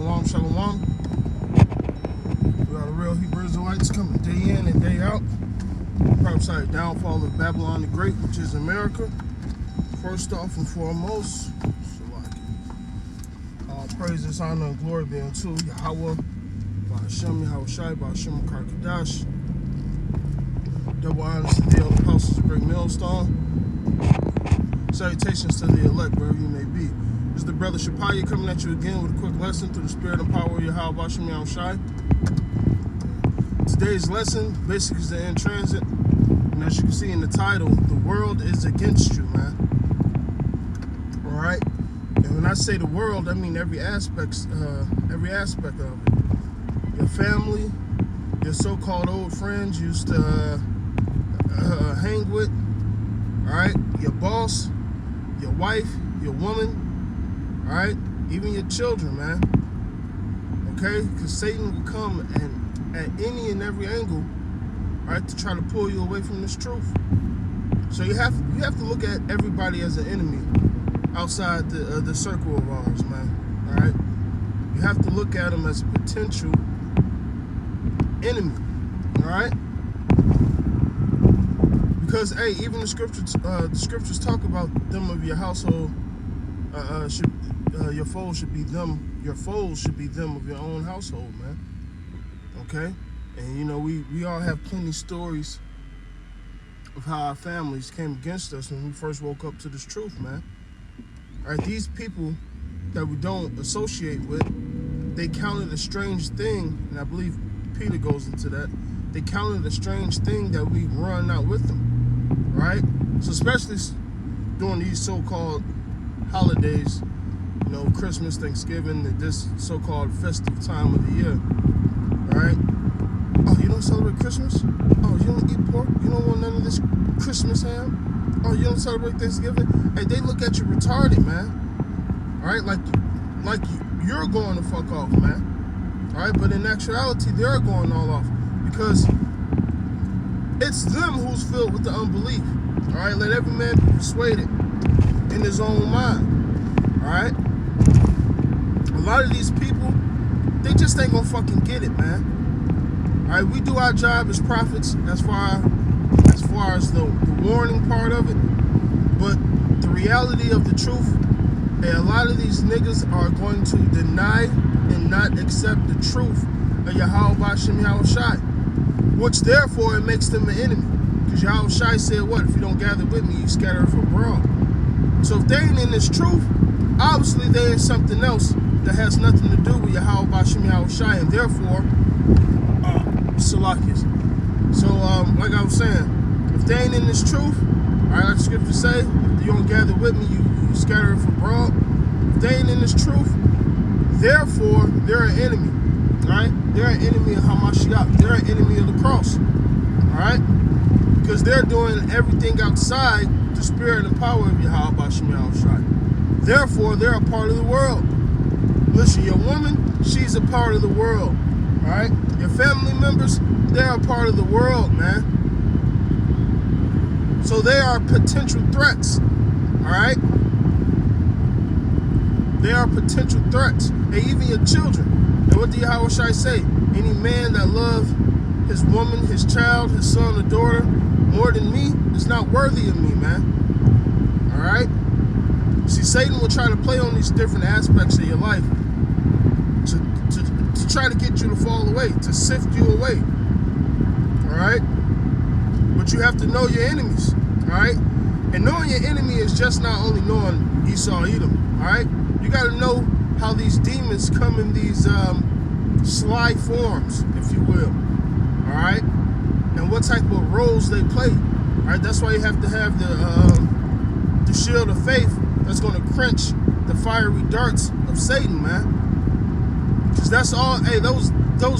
Shalom, shalom. We are the real Hebrew Israelites coming day in and day out. Prophesy the downfall of Babylon the Great, which is America. First off and foremost, all praises, honor, and glory be unto Yahweh, Ba'ashem, Yahushai, Ba'ashem, Karkadash. Double honors to the elder apostles of Great Millstone. Salutations to the elect, wherever you may be. This is the brother Shapaya coming at you again with a quick lesson through the spirit and power of Yahweh, Ba'ashem, Yahushai. Today's lesson basically is the in transit. And as you can see in the title, the world is against you, man. Alright? And when I say the world, I mean every aspect of it. Your family, your so-called old friends you used to hang with, alright? Your boss, your wife, your woman, alright? Even your children, man. Okay? Because Satan will come and at any and every angle, right, to try to pull you away from this truth. So you have to look at everybody as an enemy outside the circle of ours, man. All right, you have to look at them as a potential enemy. All right, because hey, even the scriptures talk about them of your household. Your foes should be them. Your foes should be them of your own household, man. Okay, and you know we all have plenty of stories of how our families came against us when we first woke up to this truth, man. All right, these people that we don't associate with, they counted a strange thing, and I believe Peter goes into that. They counted a strange thing that we run out with them, right? So especially during these so-called holidays, you know, Christmas, Thanksgiving, this so-called festive time of the year. Alright? Oh, you don't celebrate Christmas? Oh, you don't eat pork? You don't want none of this Christmas ham? Oh, you don't celebrate Thanksgiving? Hey, they look at you retarded, man. Alright? Like you're going to fuck off, man. Alright? But in actuality, they're going all off. Because it's them who's filled with the unbelief. Alright? Let every man be persuaded in his own mind. Alright? A lot of these people, they just ain't gonna fucking get it, man. All right, we do our job as prophets as far as the warning part of it, but the reality of the truth, hey, a lot of these niggas are going to deny and not accept the truth of Yahweh Ba'ashem Yahushai, which therefore it makes them an enemy. Because Yahushai said, what? If you don't gather with me, you scatter for abroad. So if they ain't in this truth, obviously they in something else that has nothing to do with Yahweh Ba'ashem Yahushai, and therefore, Salakis. So, like I was saying, if they ain't in this truth, all right, like the scripture say, if you don't gather with me, you scatter it for abroad. If they ain't in this truth, therefore, they're an enemy, all right? They're an enemy of Hamashiach. They're an enemy of the cross, all right? Because they're doing everything outside the spirit and power of Yahweh Ba'ashem Yahushai. Therefore, they're a part of the world. Listen, your woman, she's a part of the world, all right? Your family members, they're a part of the world, man. So they are potential threats, all right? They are potential threats. And even your children. And what did Yahushua say? Any man that loves his woman, his child, his son or daughter more than me is not worthy of me, man. All right? See, Satan will try to play on these different aspects of your life to try to get you to fall away, to sift you away. All right? But you have to know your enemies. All right? And knowing your enemy is just not only knowing Esau, Edom. All right? You got to know how these demons come in these sly forms, if you will. All right? And what type of roles they play. All right? That's why you have to have the shield of faith that's going to quench the fiery darts of Satan, man. Because that's all, hey, those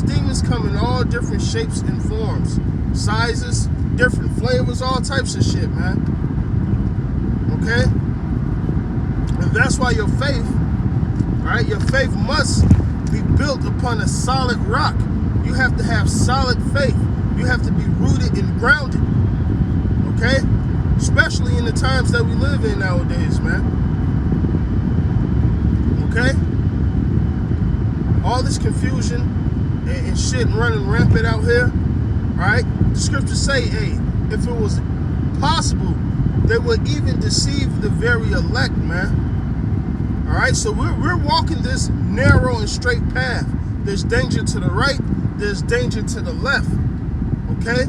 demons come in all different shapes and forms, sizes, different flavors, all types of shit, man. Okay? And that's why your faith, right, your faith must be built upon a solid rock. You have to have solid faith. You have to be rooted and grounded. Okay? Especially in the times that we live in nowadays, man. Okay? this confusion and shit running rampant out here, right? The scriptures say, hey, if it was possible, they would even deceive the very elect, man. All right, so we're walking this narrow and straight path. There's danger to the right, there's danger to the left, okay?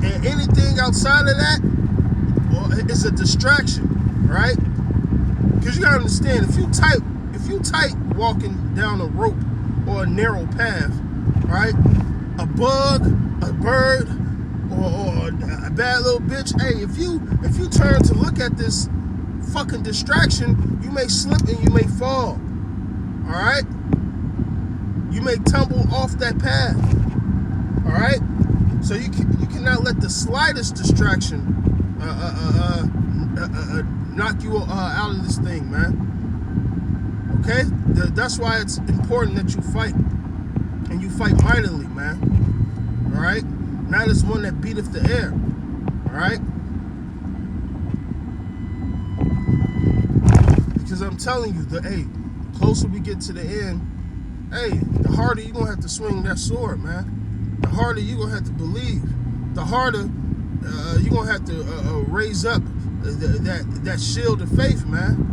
And anything outside of that is a distraction, right? Because you gotta understand, if you tight walking down a rope or a narrow path, right? A bug, a bird, or a bad little bitch. Hey, if you turn to look at this fucking distraction, you may slip and you may fall. All right? You may tumble off that path. All right? So you cannot let the slightest distraction knock you out of this thing, man. Okay? That's why it's important that you fight. And you fight mightily, man. All right? Not as one that beateth the air. All right? Because I'm telling you, the closer we get to the end, hey, the harder you're going to have to swing that sword, man. The harder you're going to have to believe. The harder you're going to have to raise up that shield of faith, man.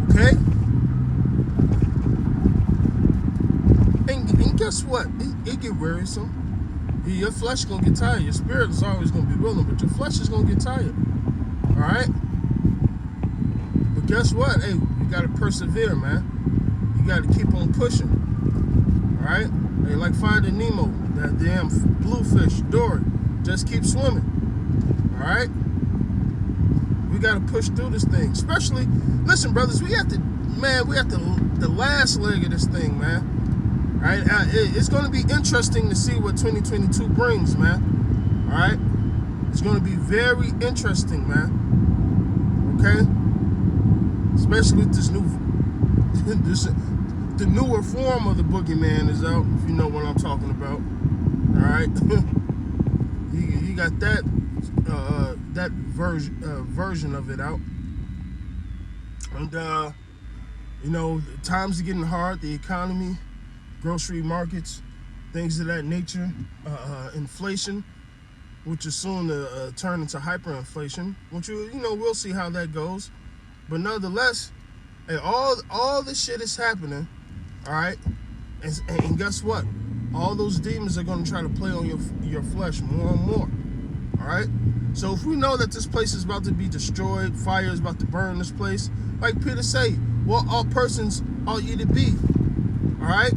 Okay? And guess what? It get wearisome. Your flesh gonna get tired. Your spirit is always gonna be willing, but your flesh is gonna get tired. All right? But guess what? Hey, you gotta persevere, man. You gotta keep on pushing. All right? Hey, like Finding Nemo, that damn bluefish, Dory. Just keep swimming. All right? We gotta push through this thing. Especially, listen, brothers, we have the last leg of this thing, man. All right, it's going to be interesting to see what 2022 brings, man. All right, it's going to be very interesting, man. Okay, especially with this the newer form of the boogeyman is out. If you know what I'm talking about. All right, you got that version of it out, and you know, times are getting hard. The economy. Grocery markets, things of that nature, inflation, which is soon to turn into hyperinflation, which we'll see how that goes. But nonetheless, hey, all this shit is happening, all right. And guess what? All those demons are going to try to play on your flesh more and more, all right. So if we know that this place is about to be destroyed, fire is about to burn this place, like Peter say, what all persons ought ye to be, all right.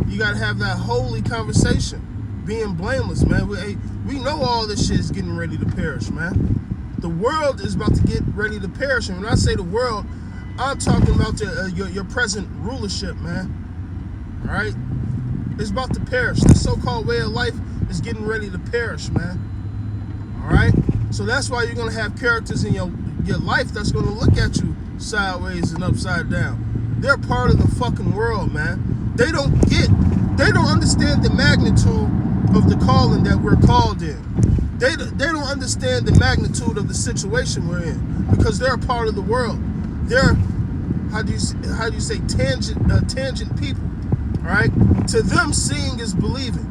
You gotta have that holy conversation, being blameless, man. We know all this shit is getting ready to perish, man. The world is about to get ready to perish, and when I say the world, I'm talking about your present rulership, man. All right, it's about to perish. The so-called way of life is getting ready to perish, man. All right, so that's why you're gonna have characters in your life that's gonna look at you sideways and upside down. They're part of the fucking world, man. They don't understand the magnitude of the calling that we're called in. They don't understand the magnitude of the situation we're in because they're a part of the world. They're, how do you say, tangent people, all right? To them, seeing is believing,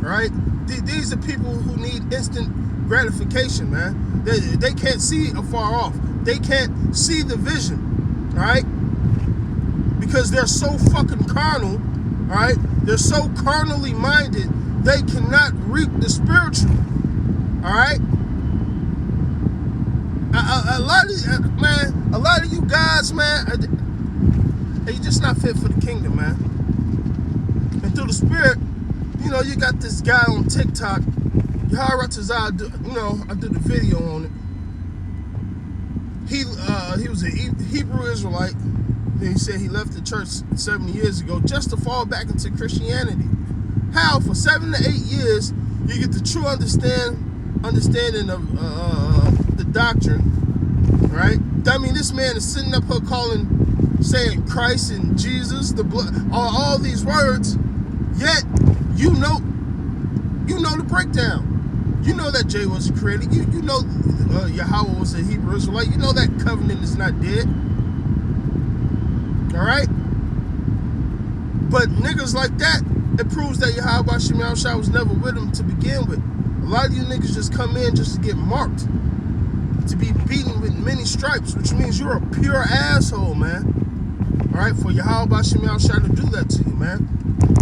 all right? These are people who need instant gratification, man. They can't see afar off. They can't see the vision, all right? Because they're so fucking carnal, all right? They're so carnally minded, they cannot reap the spiritual, all right? A lot of you guys, man, you're just not fit for the kingdom, man. And through the spirit, you got this guy on TikTok, Yaharatazah, I did a video on it. He was a Hebrew Israelite. He said he left the church 70 years ago just to fall back into Christianity. How? For 7 to 8 years, you get the true understanding of the doctrine, right? I mean, this man is sitting up here saying Christ and Jesus, the blood, all these words, yet you know the breakdown. You know that J was created. You know Yahweh was a Hebrew Israelite. You know that covenant is not dead. All right? But niggas like that, it proves that Yahweh Hashem Yahushua was never with them to begin with. A lot of you niggas just come in just to get marked, to be beaten with many stripes, which means you're a pure asshole, man. All right? For Yahweh Hashem Yahushua to do that to you, man.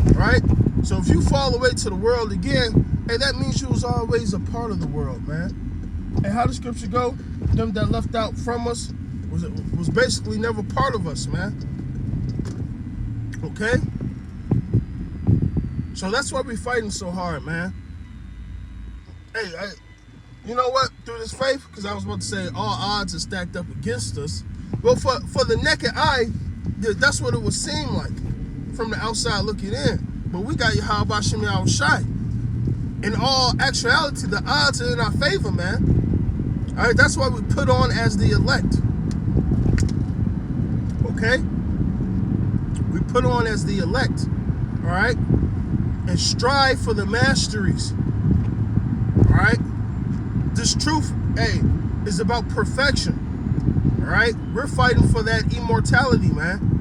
All right? So if you fall away to the world again, hey, that means you was always a part of the world, man. And how the scripture go? Them that left out from us was basically never part of us, man. Okay? So that's why we're fighting so hard, man. Hey, you know what? Through this faith, because I was about to say all odds are stacked up against us. Well, for the naked eye, that's what it would seem like from the outside looking in. But we got Yahweh Hashem Yahushua. In all actuality, the odds are in our favor, man. All right, that's why we put on as the elect. Okay? We put on as the elect. All right? And strive for the masteries. All right? This truth, hey, is about perfection. All right? We're fighting for that immortality, man.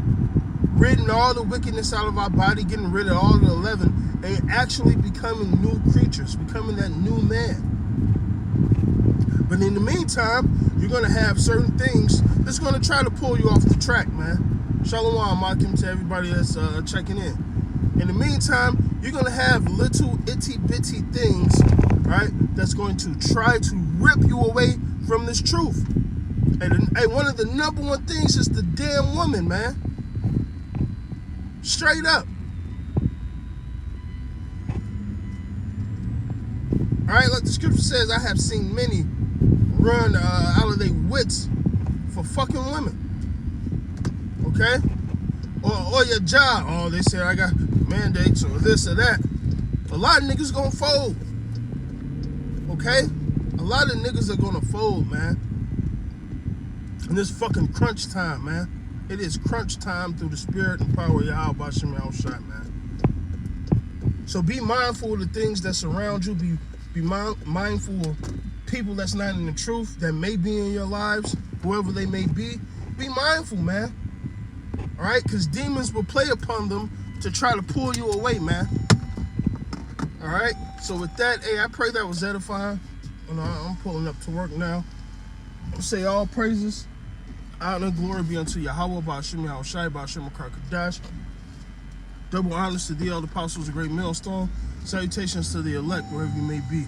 Ridding all the wickedness out of our body, getting rid of all the leaven, and actually becoming new creatures, becoming that new man. But in the meantime, you're going to have certain things that's going to try to pull you off the track, man. Shalom, Makim, to everybody that's checking in. In the meantime, you're going to have little itty-bitty things, right, that's going to try to rip you away from this truth. And one of the number one things is the damn woman, man. Straight up. All right, like the scripture says, I have seen many run out of their wits for fucking women. Okay? Or your job. Oh, they said I got mandates or this or that. A lot of niggas gonna fold. Okay? A lot of niggas are gonna fold, man. And this fucking crunch time, man. It is crunch time through the spirit and power of Yahweh Hashem Yahushua, man. So be mindful of the things that surround you. Be mindful of people that's not in the truth, that may be in your lives, whoever they may be. Be mindful, man. All right? Because demons will play upon them to try to pull you away, man. All right? So with that, hey, I pray that was edifying. And I'm pulling up to work now. I'll say all praises, honor, and glory be unto Yahweh, Ba'ashem Yahushai, Ba'ashem Kadash. Double honors to the elder apostles, a great millstone. Salutations to the elect, wherever you may be.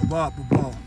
Abba, Abba.